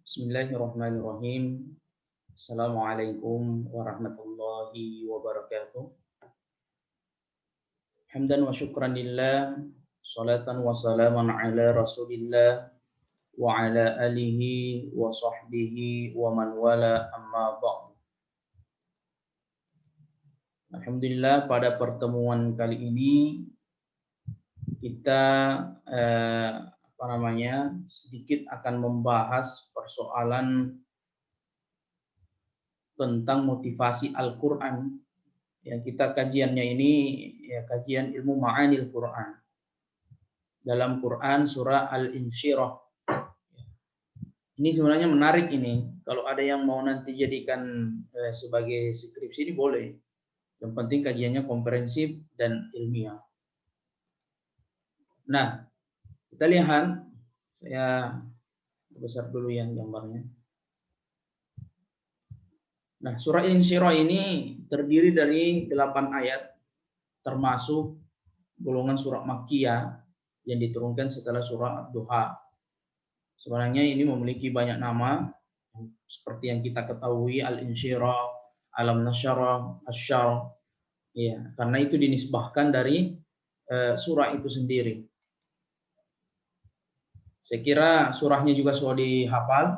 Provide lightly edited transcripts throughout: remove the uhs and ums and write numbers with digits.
Bismillahirrahmanirrahim. Assalamualaikum warahmatullahi wabarakatuh. Hamdan wa syukran lillah, salatan wa salaman ala rasulillah wa ala alihi wa sahbihi wa man wala amma ba'd. Alhamdulillah, pada pertemuan kali ini kita sedikit akan membahas persoalan tentang motivasi Al-Quran. Ya, kita kajiannya ini ya kajian ilmu ma'anil Quran. Dalam Quran surah Al-Insyirah. Ini sebenarnya menarik ini. Kalau ada yang mau nanti jadikan sebagai skripsi ini boleh. Yang penting kajiannya komprehensif dan ilmiah. Nah, kita lihat. Saya besar dulu yang gambarnya. Nah, surah Al-Insyirah ini terdiri dari 8 ayat, termasuk golongan surah Makkiyah yang diturunkan setelah surah Ad-Duha. Sebenarnya ini memiliki banyak nama, seperti yang kita ketahui, Al-Insyirah, Alam Nasyarah, Asy-Syarh. Ya, karena itu dinisbahkan dari surah itu sendiri. Saya kira surahnya juga sudah dihafal.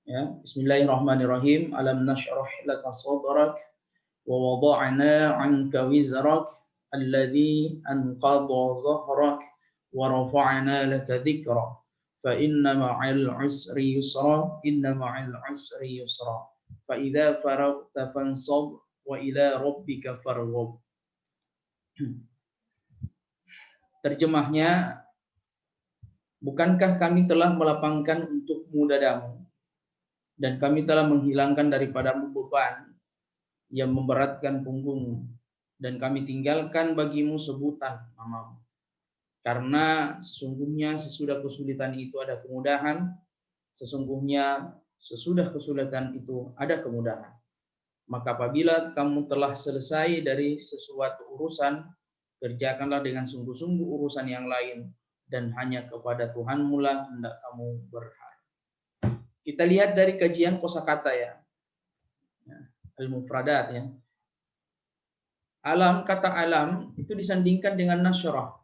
Ya, Bismillahirrahmanirrahim. Alam nashrah laka sadrak wa wada'na 'anka wizrak alladhi anqadha dhahrak wa rafa'na laka dhikrak fa inna ma'al 'usri yusra inna ma'al 'usri yusra fa idza faraghta fansab wa ila rabbika farghab. Terjemahnya, bukankah kami telah melapangkan untukmu dadamu, dan kami telah menghilangkan daripadamu beban yang memberatkan punggungmu, dan kami tinggalkan bagimu sebutan namamu. Karena sesungguhnya sesudah kesulitan itu ada kemudahan, sesungguhnya sesudah kesulitan itu ada kemudahan. Maka apabila kamu telah selesai dari sesuatu urusan, kerjakanlah dengan sungguh-sungguh urusan yang lain, dan hanya kepada Tuhanmu lah hendak kamu berharap. Kita lihat dari kajian kosakata ya. Al-mufradat ya. Alam, kata alam itu disandingkan dengan nasyrah.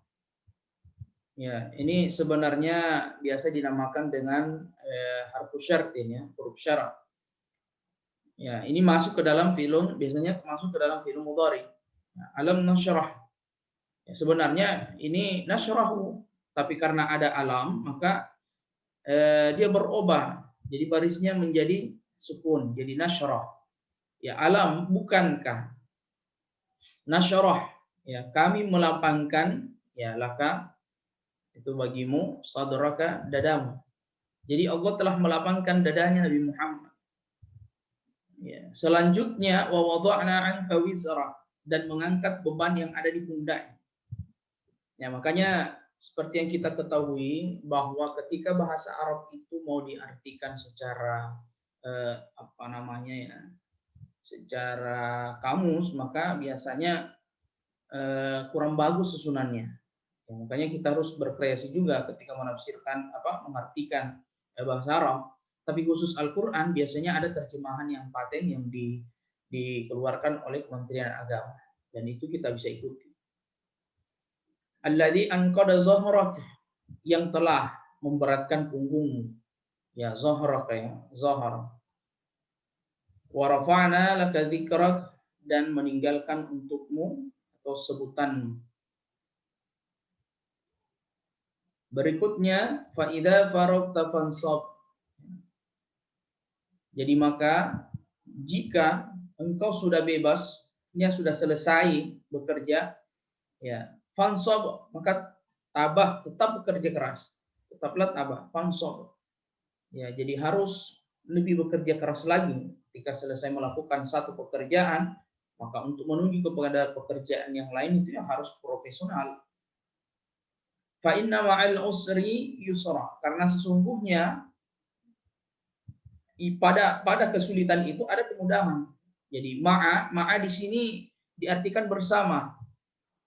Ya, ini sebenarnya biasa dinamakan dengan harfus syartin ya, huruf syarat. Ya, ini masuk ke dalam fi'lun, biasanya masuk ke dalam fi'lun mudhari. Nah, alam nasyrah. Ya, sebenarnya ini nasyrahu, tapi karena ada alam maka dia berubah. Jadi barisnya menjadi sukun, jadi nasyrah. Ya, alam, bukankah, nasyarah, ya kami melapangkan, ya laka itu bagimu, sadraka, dadamu. Jadi Allah telah melapangkan dadanya Nabi Muhammad. Ya, selanjutnya wa wada'na 'anka wizra, dan mengangkat beban yang ada di pundaknya. Ya, makanya seperti yang kita ketahui bahwa ketika bahasa Arab itu mau diartikan secara secara kamus, maka biasanya kurang bagus susunannya. Ya, makanya kita harus berkreasi juga ketika menafsirkan mengartikan bahasa Arab. Tapi khusus Al-Quran biasanya ada terjemahan yang paten yang dikeluarkan oleh Kementerian Agama, dan itu kita bisa ikuti. Alladzi anqadha dhahrak, yang telah memberatkan punggungmu. Ya, dhahrak ya, zahar. Wa rafa'na laka dzikrak, dan meninggalkan untukmu atau sebutanmu. Berikutnya, fa idza faraghta fansab. Jadi maka jika engkau sudah bebas, sudah selesai bekerja, ya, fansab, maka tabah, tetap bekerja keras. Tetaplah tabah, fansab. Ya, jadi harus lebih bekerja keras lagi ketika selesai melakukan satu pekerjaan, maka untuk menuju kepada pekerjaan yang lain itu yang harus profesional. Fa inna ma'al usri yusra, karena sesungguhnya pada kesulitan itu ada kemudahan. Jadi ma'a di sini diartikan bersama.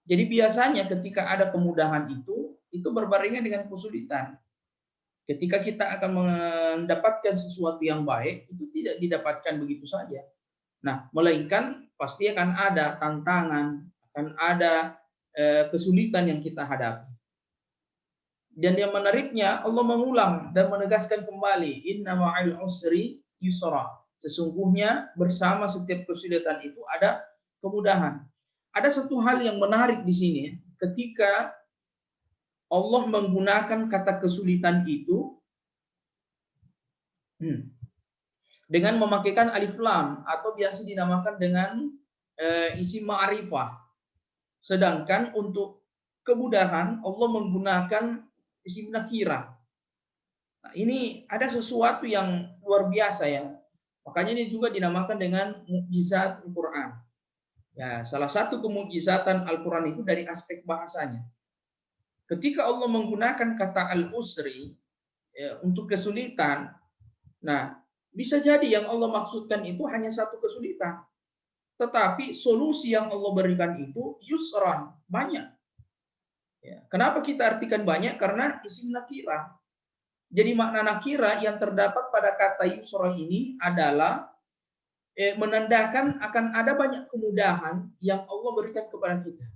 Jadi biasanya ketika ada kemudahan itu berbarengan dengan kesulitan. Ketika kita akan mendapatkan sesuatu yang baik, itu tidak didapatkan begitu saja. Nah, melainkan pasti akan ada tantangan, akan ada kesulitan yang kita hadapi. Dan yang menariknya, Allah mengulang dan menegaskan kembali, inna ma'al usri yusra. Sesungguhnya bersama setiap kesulitan itu ada kemudahan. Ada satu hal yang menarik di sini, ketika Allah menggunakan kata kesulitan itu dengan memakaikan alif lam atau biasa dinamakan dengan isim ma'rifah. Sedangkan untuk kemudahan Allah menggunakan isim nakirah. Nah, ini ada sesuatu yang luar biasa ya. Makanya ini juga dinamakan dengan mukjizat Al-Quran. Ya, salah satu kemukjizatan Al-Quran itu dari aspek bahasanya. Ketika Allah menggunakan kata al-usri ya, untuk kesulitan, nah bisa jadi yang Allah maksudkan itu hanya satu kesulitan. Tetapi solusi yang Allah berikan itu yusran, banyak. Ya, kenapa kita artikan banyak? Karena isim nakirah. Jadi makna nakirah yang terdapat pada kata yusra ini adalah menandakan akan ada banyak kemudahan yang Allah berikan kepada kita.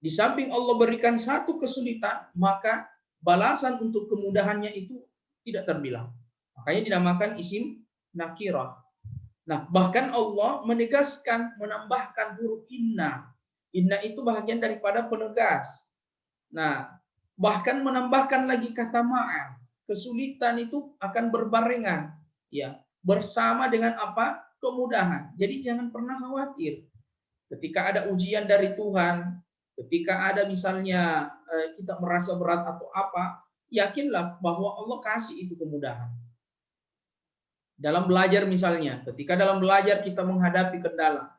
Di samping Allah berikan satu kesulitan, maka balasan untuk kemudahannya itu tidak terbilang. Makanya dinamakan isim nakirah. Nah, bahkan Allah menegaskan, menambahkan huruf inna. Inna itu bagian daripada penegas. Nah, bahkan menambahkan lagi kata ma'a. Kesulitan itu akan berbarengan, ya, bersama dengan apa? Kemudahan. Jadi jangan pernah khawatir. Ketika ada ujian dari Tuhan, ketika ada misalnya kita merasa berat atau apa, yakinlah bahwa Allah kasih itu kemudahan. Dalam belajar misalnya, ketika dalam belajar kita menghadapi kendala,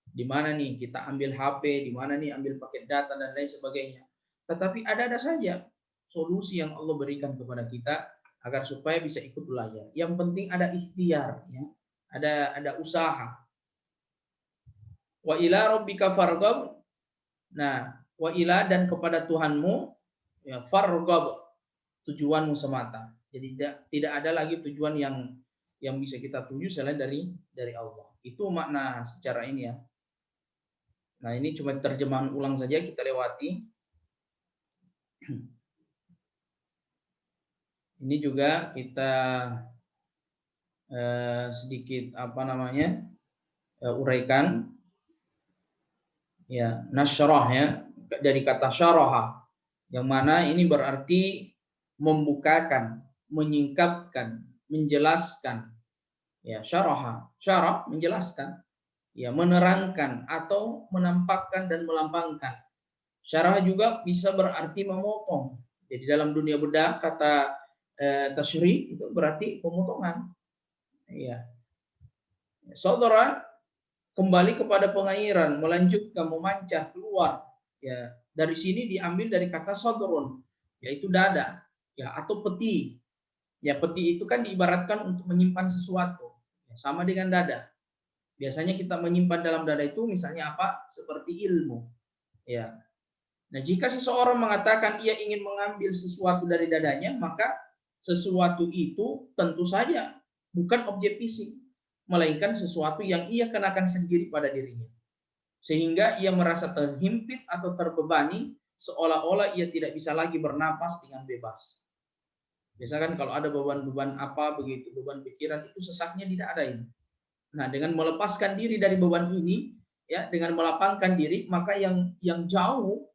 di mana nih kita ambil HP, di mana nih ambil paket data dan lain sebagainya. Tetapi ada saja solusi yang Allah berikan kepada kita agar supaya bisa ikut belajar. Yang penting ada ikhtiar, ya. Ada usaha. Wa ila rabbika farghab. Nah, wa ila dan kepada Tuhanmu ya farghab, tujuanmu semata. Jadi tidak ada lagi tujuan yang bisa kita tuju selain dari Allah. Itu makna secara ini ya. Nah, ini cuma terjemahan ulang saja kita lewati. Ini juga kita sedikit uraikan ya, nasyrah ya, dari kata syaraha, yang mana ini berarti membukakan, menyingkapkan, menjelaskan. Ya, syaraha, syarah menjelaskan, ya, menerangkan atau menampakkan dan melambangkan. Syarah juga bisa berarti memotong. Jadi dalam dunia bedah kata tasyrih itu berarti pemotongan. Ya. Saudara kembali kepada pengairan, melanjutkan, memancar keluar. Ya, dari sini diambil dari kata sadrun, yaitu dada, ya, atau peti. Ya, peti itu kan diibaratkan untuk menyimpan sesuatu. Ya, sama dengan dada. Biasanya kita menyimpan dalam dada itu misalnya apa? Seperti ilmu. Ya. Nah, jika seseorang mengatakan ia ingin mengambil sesuatu dari dadanya, maka sesuatu itu tentu saja bukan objek fisik, melainkan sesuatu yang ia kenakan sendiri pada dirinya. Sehingga ia merasa terhimpit atau terbebani, seolah-olah ia tidak bisa lagi bernapas dengan bebas. Biasanya kan kalau ada beban-beban apa begitu, beban pikiran, itu sesaknya tidak ada ini. Nah, dengan melepaskan diri dari beban ini, ya, dengan melapangkan diri, maka yang jauh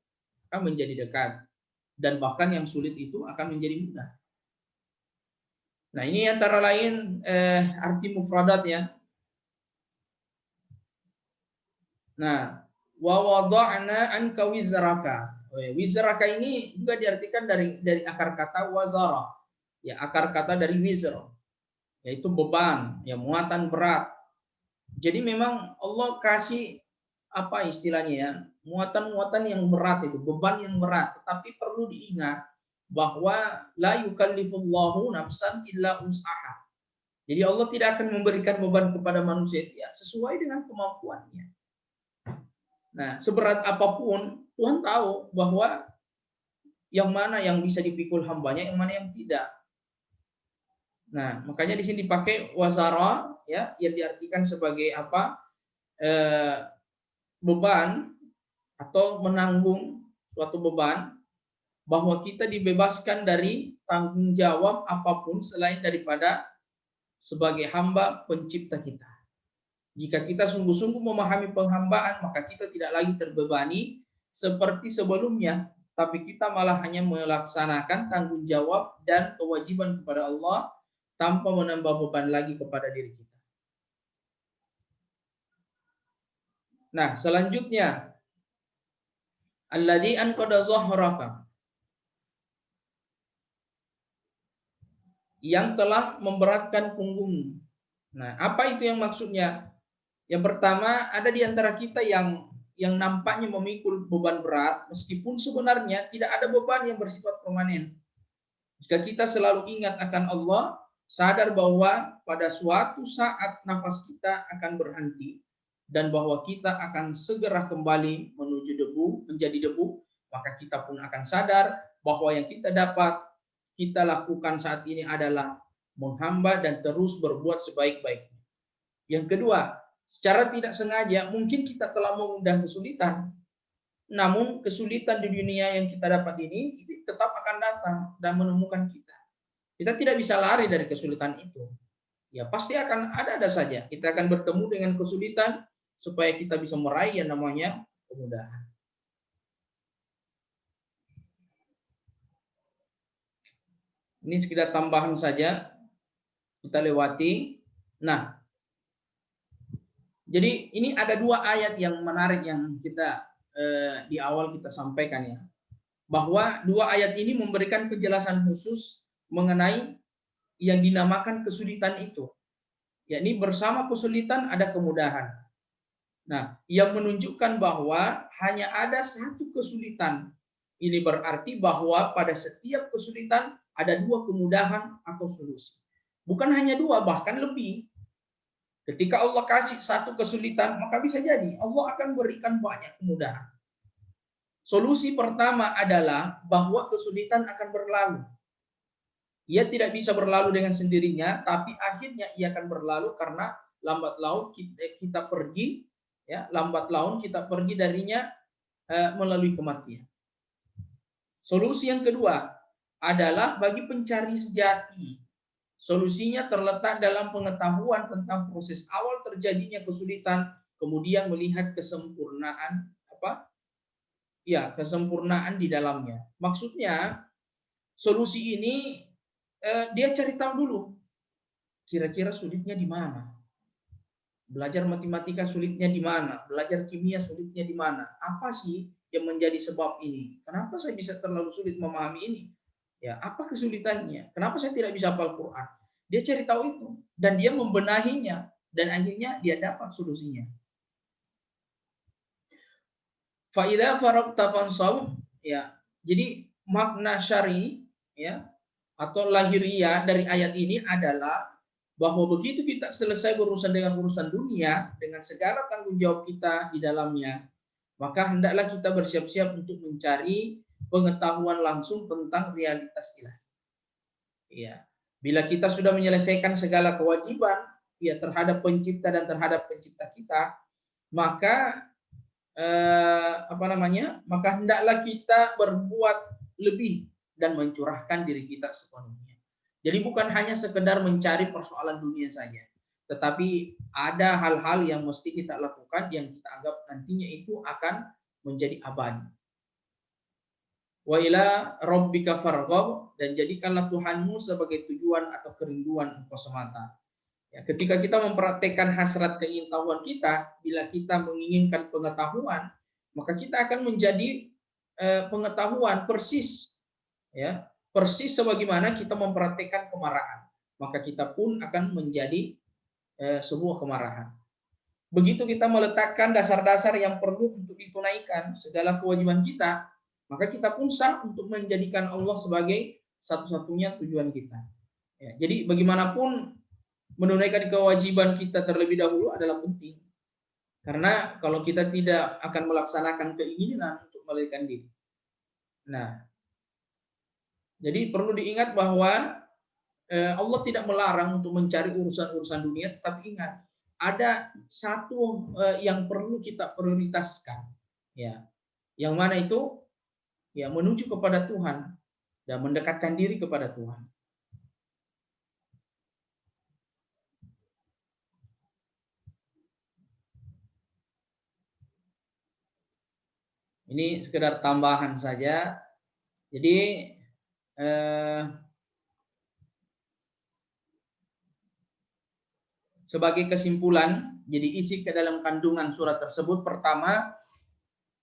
akan menjadi dekat, dan bahkan yang sulit itu akan menjadi mudah. Nah, ini antara lain arti mufradat ya. Nah, wa wada'na anka wizraka. Wizraka ini juga diartikan dari akar kata wazara. Ya, akar kata dari wizr, yaitu beban, ya, muatan berat. Jadi memang Allah kasih apa istilahnya ya, muatan-muatan yang berat itu, beban yang berat. Tetapi perlu diingat bahwa la yukallifullahu nafsan illa usaha. Jadi Allah tidak akan memberikan beban kepada manusia ya, sesuai dengan kemampuannya. Nah, seberat apapun Tuhan tahu bahwa yang mana yang bisa dipikul hambanya, yang mana yang tidak. Nah, makanya di sini dipakai wazara, ya, yang diartikan sebagai apa? Beban atau menanggung suatu beban, bahwa kita dibebaskan dari tanggung jawab apapun selain daripada sebagai hamba pencipta kita. Jika kita sungguh-sungguh memahami penghambaan, maka kita tidak lagi terbebani seperti sebelumnya, tapi kita malah hanya melaksanakan tanggung jawab dan kewajiban kepada Allah tanpa menambah beban lagi kepada diri kita. Nah, selanjutnya, alladzi anqadha zahraka, yang telah memberatkan punggungmu. Nah, apa itu yang maksudnya? Yang pertama, ada di antara kita yang nampaknya memikul beban berat, meskipun sebenarnya tidak ada beban yang bersifat permanen. Jika kita selalu ingat akan Allah, sadar bahwa pada suatu saat nafas kita akan berhenti, dan bahwa kita akan segera kembali menuju debu, menjadi debu, maka kita pun akan sadar bahwa yang kita dapat kita lakukan saat ini adalah menghamba dan terus berbuat sebaik-baiknya. Yang kedua, secara tidak sengaja mungkin kita telah mengundang kesulitan, namun kesulitan di dunia yang kita dapat ini tetap akan datang dan menemukan kita. Kita tidak bisa lari dari kesulitan itu. Ya pasti akan ada saja. Kita akan bertemu dengan kesulitan supaya kita bisa meraih yang namanya kemudahan. Ini sekedar tambahan saja, kita lewati. Nah, jadi ini ada dua ayat yang menarik yang kita di awal kita sampaikan, ya, bahwa dua ayat ini memberikan penjelasan khusus mengenai yang dinamakan kesulitan itu. Yakni bersama kesulitan ada kemudahan. Nah, yang menunjukkan bahwa hanya ada satu kesulitan. Ini berarti bahwa pada setiap kesulitan ada dua kemudahan atau solusi. Bukan hanya dua, bahkan lebih. Ketika Allah kasih satu kesulitan, maka bisa jadi Allah akan berikan banyak kemudahan. Solusi pertama adalah bahwa kesulitan akan berlalu. Ia tidak bisa berlalu dengan sendirinya, tapi akhirnya ia akan berlalu karena lambat laun kita pergi, ya, lambat laun kita pergi darinya melalui kematian. Solusi yang kedua adalah bagi pencari sejati. Solusinya terletak dalam pengetahuan tentang proses awal terjadinya kesulitan, kemudian melihat kesempurnaan kesempurnaan di dalamnya. Maksudnya, solusi ini dia cari tahu dulu kira-kira sulitnya di mana. Belajar matematika sulitnya di mana, belajar kimia sulitnya di mana. Apa sih yang menjadi sebab ini? Kenapa saya bisa terlalu sulit memahami ini? Ya, apa kesulitannya? Kenapa saya tidak bisa hafal Quran? Dia cari tahu itu dan dia membenahinya dan akhirnya dia dapat solusinya. Fa idza faragta fansab, ya. Jadi makna syar'i, ya, atau lahiriah dari ayat ini adalah bahwa begitu kita selesai berurusan dengan urusan dunia dengan segala tanggung jawab kita di dalamnya, maka hendaklah kita bersiap-siap untuk mencari pengetahuan langsung tentang realitas ilahi. Ya. Bila kita sudah menyelesaikan segala kewajiban, ya, terhadap pencipta dan terhadap pencipta kita, maka maka hendaklah kita berbuat lebih dan mencurahkan diri kita sepenuhnya. Jadi bukan hanya sekedar mencari persoalan dunia saja, tetapi ada hal-hal yang mesti kita lakukan yang kita anggap nantinya itu akan menjadi abadi. Wa ila rabbika farghab, dan jadikanlah Tuhanmu sebagai tujuan atau kerinduan engkau semata. Ya, ketika kita mempraktekkan hasrat keingintahuan kita, bila kita menginginkan pengetahuan, maka kita akan menjadi pengetahuan persis, ya, persis sebagaimana kita mempraktekkan kemarahan, maka kita pun akan menjadi sebuah kemarahan. Begitu kita meletakkan dasar-dasar yang perlu untuk ditunaikan segala kewajiban kita, maka kita pun sah untuk menjadikan Allah sebagai satu-satunya tujuan kita. Ya, jadi bagaimanapun menunaikan kewajiban kita terlebih dahulu adalah penting. Karena kalau kita tidak akan melaksanakan keinginan untuk melarikan diri. Nah, jadi perlu diingat bahwa Allah tidak melarang untuk mencari urusan-urusan dunia, tetapi ingat, ada satu yang perlu kita prioritaskan, ya. Yang mana itu? Ya, menuju kepada Tuhan dan mendekatkan diri kepada Tuhan. Ini sekedar tambahan saja. Jadi sebagai kesimpulan, jadi isi ke dalam kandungan surat tersebut, pertama,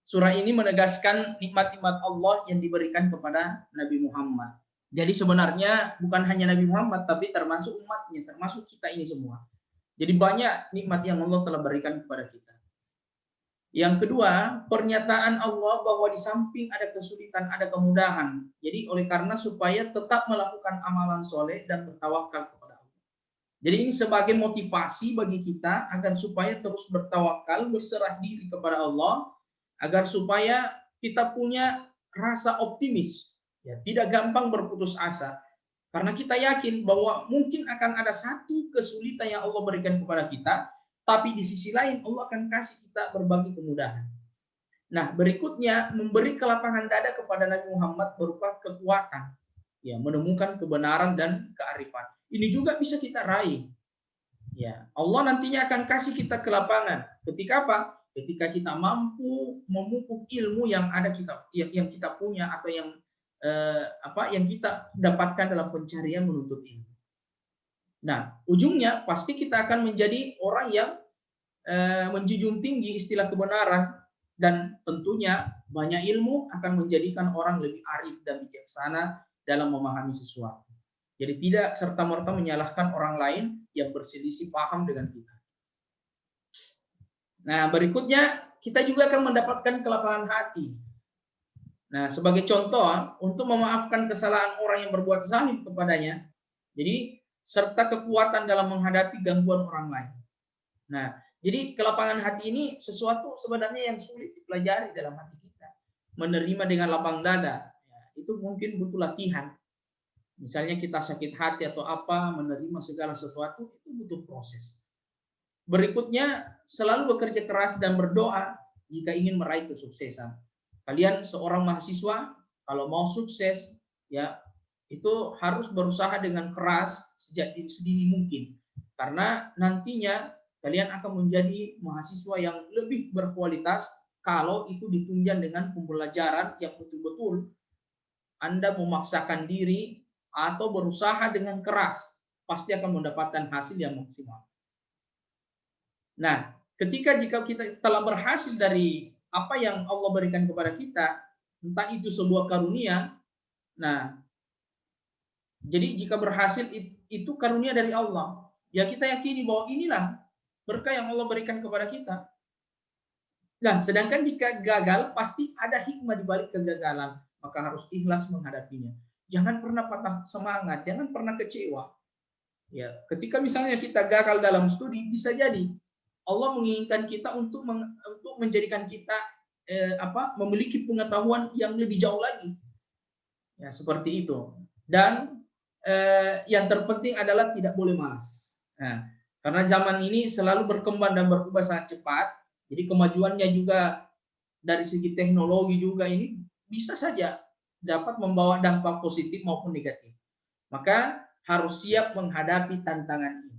surah ini menegaskan nikmat-nikmat Allah yang diberikan kepada Nabi Muhammad. Jadi sebenarnya bukan hanya Nabi Muhammad, tapi termasuk umatnya, termasuk kita ini semua. Jadi banyak nikmat yang Allah telah berikan kepada kita. Yang kedua, pernyataan Allah bahwa di samping ada kesulitan, ada kemudahan. Jadi oleh karena supaya tetap melakukan amalan soleh dan bertawakal kepada Allah. Jadi ini sebagai motivasi bagi kita agar supaya terus bertawakal, berserah diri kepada Allah, agar supaya kita punya rasa optimis, ya, tidak gampang berputus asa. Karena kita yakin bahwa mungkin akan ada satu kesulitan yang Allah berikan kepada kita, tapi di sisi lain Allah akan kasih kita berbagai kemudahan. Nah, berikutnya memberi kelapangan dada kepada Nabi Muhammad berupa kekuatan, ya, menemukan kebenaran dan kearifan. Ini juga bisa kita raih. Ya, Allah nantinya akan kasih kita kelapangan. Ketika apa? Ketika kita mampu memupuk ilmu yang ada yang kita punya atau yang yang kita dapatkan dalam pencarian menuntut ilmu. Nah, ujungnya pasti kita akan menjadi orang yang menjunjung tinggi istilah kebenaran, dan tentunya banyak ilmu akan menjadikan orang lebih arif dan bijaksana dalam memahami sesuatu. Jadi tidak serta-merta menyalahkan orang lain yang berselisih paham dengan kita. Nah, berikutnya kita juga akan mendapatkan kelapangan hati. Nah, sebagai contoh, untuk memaafkan kesalahan orang yang berbuat zalim kepadanya, jadi serta kekuatan dalam menghadapi gangguan orang lain. Nah, jadi kelapangan hati ini sesuatu sebenarnya yang sulit dipelajari dalam hati kita. Menerima dengan lapang dada, ya, itu mungkin butuh latihan. Misalnya kita sakit hati atau apa, menerima segala sesuatu itu butuh proses. Berikutnya, selalu bekerja keras dan berdoa jika ingin meraih kesuksesan. Kalian seorang mahasiswa, kalau mau sukses, ya, itu harus berusaha dengan keras sejak sedini mungkin. Karena nantinya kalian akan menjadi mahasiswa yang lebih berkualitas kalau itu ditunjang dengan pembelajaran yang betul-betul Anda memaksakan diri atau berusaha dengan keras, pasti akan mendapatkan hasil yang maksimal. Nah, jika kita telah berhasil dari apa yang Allah berikan kepada kita, entah itu sebuah karunia, nah, jadi jika berhasil itu karunia dari Allah, ya kita yakini bahwa inilah berkah yang Allah berikan kepada kita. Nah, sedangkan jika gagal, pasti ada hikmah di balik kegagalan, maka harus ikhlas menghadapinya. Jangan pernah patah semangat, jangan pernah kecewa. Ya, ketika misalnya kita gagal dalam studi, bisa jadi Allah menginginkan kita untuk menjadikan kita memiliki pengetahuan yang lebih jauh lagi. Ya, seperti itu. Dan yang terpenting adalah tidak boleh malas. Nah, karena zaman ini selalu berkembang dan berubah sangat cepat, jadi kemajuannya juga dari segi teknologi juga ini bisa saja dapat membawa dampak positif maupun negatif. Maka harus siap menghadapi tantangan ini.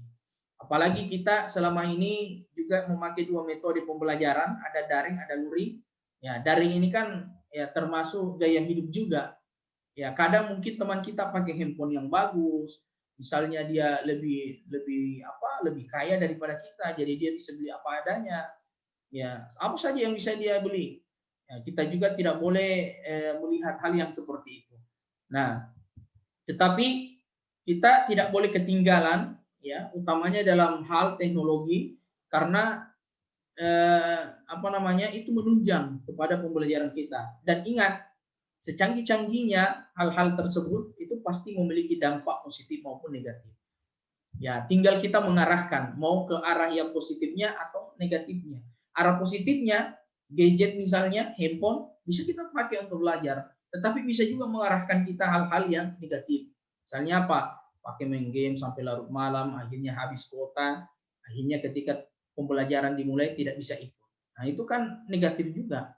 Apalagi kita selama ini juga memakai dua metode pembelajaran, ada daring, ada luring. Ya, daring ini kan ya termasuk gaya hidup juga. Ya, kadang mungkin teman kita pakai handphone yang bagus, misalnya dia lebih kaya daripada kita, jadi dia bisa beli apa adanya. Ya, apa saja yang bisa dia beli. Ya, kita juga tidak boleh melihat hal yang seperti itu. Nah, tetapi kita tidak boleh ketinggalan, ya, utamanya dalam hal teknologi, karena itu menunjang kepada pembelajaran kita. Dan ingat, secanggih-canggihnya hal-hal tersebut itu pasti memiliki dampak positif maupun negatif. Ya, tinggal kita mengarahkan mau ke arah yang positifnya atau negatifnya. Arah positifnya, gadget misalnya, handphone, bisa kita pakai untuk belajar. Tetapi bisa juga mengarahkan kita hal-hal yang negatif. Misalnya apa? pakai main game sampai larut malam, akhirnya habis kuota, akhirnya ketika pembelajaran dimulai tidak bisa ikut. Nah, itu kan negatif juga.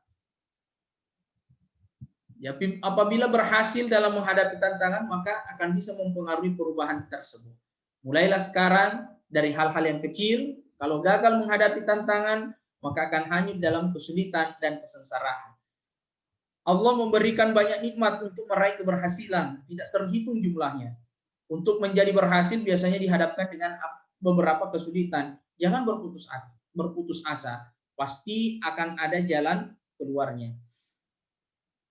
Ya, apabila berhasil dalam menghadapi tantangan, maka akan bisa mempengaruhi perubahan tersebut. Mulailah sekarang dari hal-hal yang kecil. Kalau gagal menghadapi tantangan, maka akan hanyut dalam kesulitan dan kesengsaraan. Allah memberikan banyak nikmat untuk meraih keberhasilan, tidak terhitung jumlahnya. Untuk menjadi berhasil biasanya dihadapkan dengan beberapa kesulitan. Jangan berputus asa. Pasti akan ada jalan keluarnya.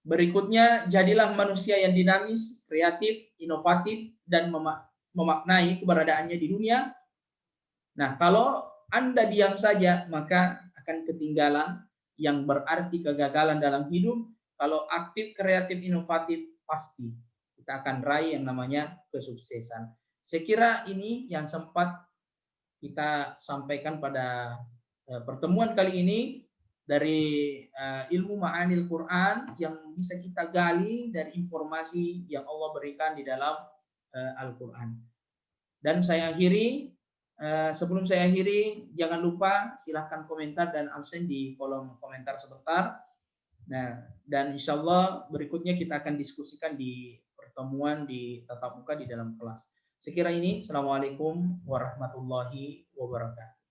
Berikutnya, jadilah manusia yang dinamis, kreatif, inovatif, dan memaknai keberadaannya di dunia. Nah, kalau Anda diam saja, maka akan ketinggalan, yang berarti kegagalan dalam hidup. Kalau aktif, kreatif, inovatif, pasti kita akan raih yang namanya kesuksesan. Saya kira ini yang sempat kita sampaikan pada pertemuan kali ini, dari ilmu ma'anil Quran yang bisa kita gali dari informasi yang Allah berikan di dalam Al-Quran. Dan saya akhiri, sebelum saya akhiri, jangan lupa silahkan komentar dan absen di kolom komentar sebentar. Nah, dan insya Allah berikutnya kita akan diskusikan di pertemuan di tatap muka di dalam kelas. Sekira ini, Assalamualaikum warahmatullahi wabarakatuh.